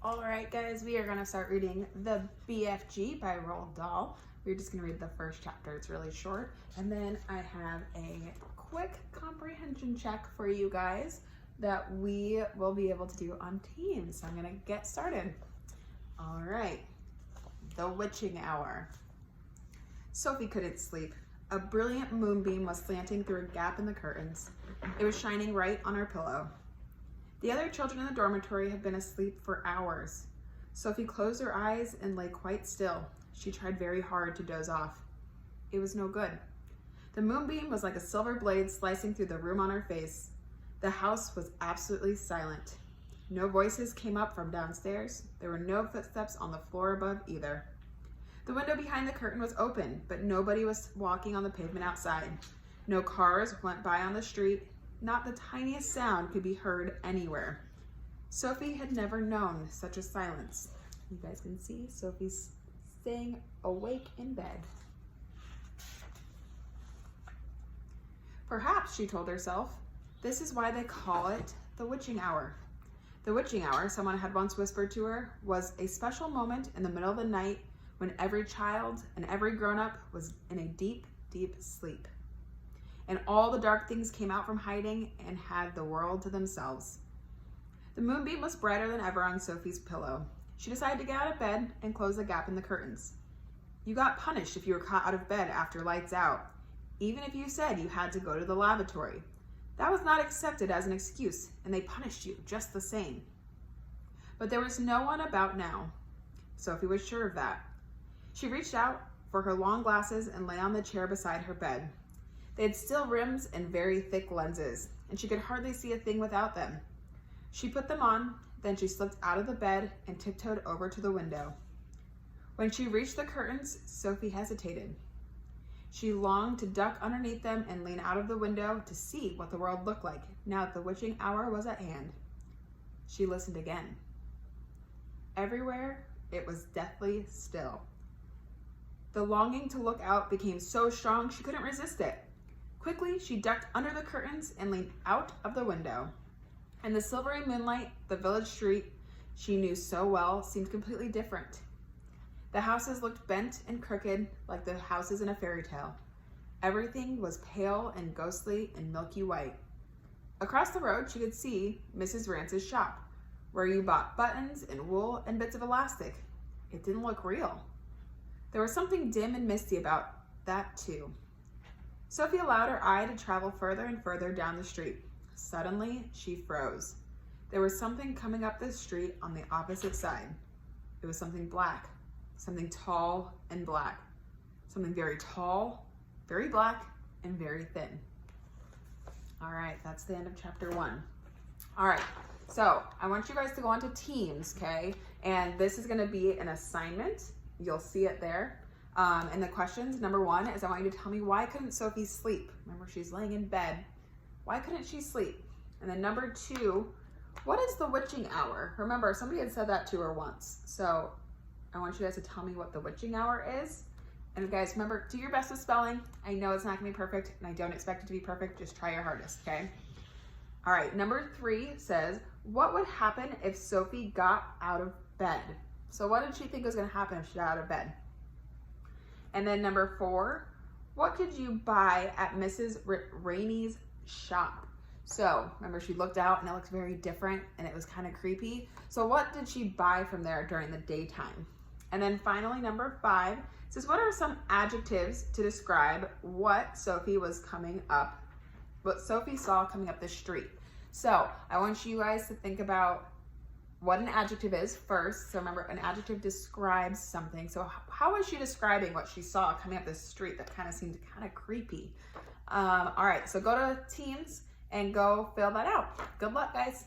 All right, guys, we are going to start reading the BFG by Roald Dahl. We're just going to read the first chapter. It's really short. And then I have a quick comprehension check for you guys that we will be able to do on Teams. So I'm going to get started. All right, the witching hour. Sophie couldn't sleep. A brilliant moonbeam was slanting through a gap in the curtains. It was shining right on her pillow. The other children in the dormitory had been asleep for hours. Sophie closed her eyes and lay quite still. She tried very hard to doze off. It was no good. The moonbeam was like a silver blade slicing through the room on her face. The house was absolutely silent. No voices came up from downstairs. There were no footsteps on the floor above either. The window behind the curtain was open, but nobody was walking on the pavement outside. No cars went by on the street. Not the tiniest sound could be heard anywhere. Sophie had never known such a silence. You guys can see Sophie's staying awake in bed. Perhaps, she told herself, this is why they call it the witching hour. The witching hour, someone had once whispered to her, was a special moment in the middle of the night when every child and every grown-up was in a deep, deep sleep. And all the dark things came out from hiding and had the world to themselves. The moonbeam was brighter than ever on Sophie's pillow. She decided to get out of bed and close the gap in the curtains. You got punished if you were caught out of bed after lights out, even if you said you had to go to the lavatory. That was not accepted as an excuse, and they punished you just the same. But there was no one about now. Sophie was sure of that. She reached out for her long glasses and lay on the chair beside her bed. They had steel rims and very thick lenses, and she could hardly see a thing without them. She put them on, then she slipped out of the bed and tiptoed over to the window. When she reached the curtains, Sophie hesitated. She longed to duck underneath them and lean out of the window to see what the world looked like now that the witching hour was at hand. She listened again. Everywhere, it was deathly still. The longing to look out became so strong she couldn't resist it. Quickly, she ducked under the curtains and leaned out of the window. In the silvery moonlight, the village street she knew so well seemed completely different. The houses looked bent and crooked like the houses in a fairy tale. Everything was pale and ghostly and milky white. Across the road, she could see Mrs. Rance's shop, where you bought buttons and wool and bits of elastic. It didn't look real. There was something dim and misty about that too. Sophie allowed her eye to travel further and further down the street. Suddenly, she froze. There was something coming up the street on the opposite side. It was something black, something tall and black, something very tall, very black, and very thin. All right, that's the end of chapter 1. All right, so I want you guys to go onto Teams, okay? And this is gonna be an assignment. You'll see it there. And the questions, number 1 is I want you to tell me, why couldn't Sophie sleep? Remember, she's laying in bed. Why couldn't she sleep? And then number 2, what is the witching hour? Remember, somebody had said that to her once. So I want you guys to tell me what the witching hour is. And guys, remember, do your best with spelling. I know it's not gonna be perfect, and I don't expect it to be perfect. Just try your hardest, okay? All right, number 3 says, what would happen if Sophie got out of bed? So what did she think was gonna happen if she got out of bed? And then number 4, what could you buy at Mrs. Rainey's shop? So remember, she looked out and it looked very different and it was kind of creepy. So what did she buy from there during the daytime? And then finally, number 5 says, what are some adjectives to describe what Sophie saw coming up the street? So I want you guys to think about what an adjective is first. So remember, an adjective describes something. So how was she describing what she saw coming up the street that kind of seemed kind of creepy? All right, so go to Teams and go fill that out. Good luck, guys.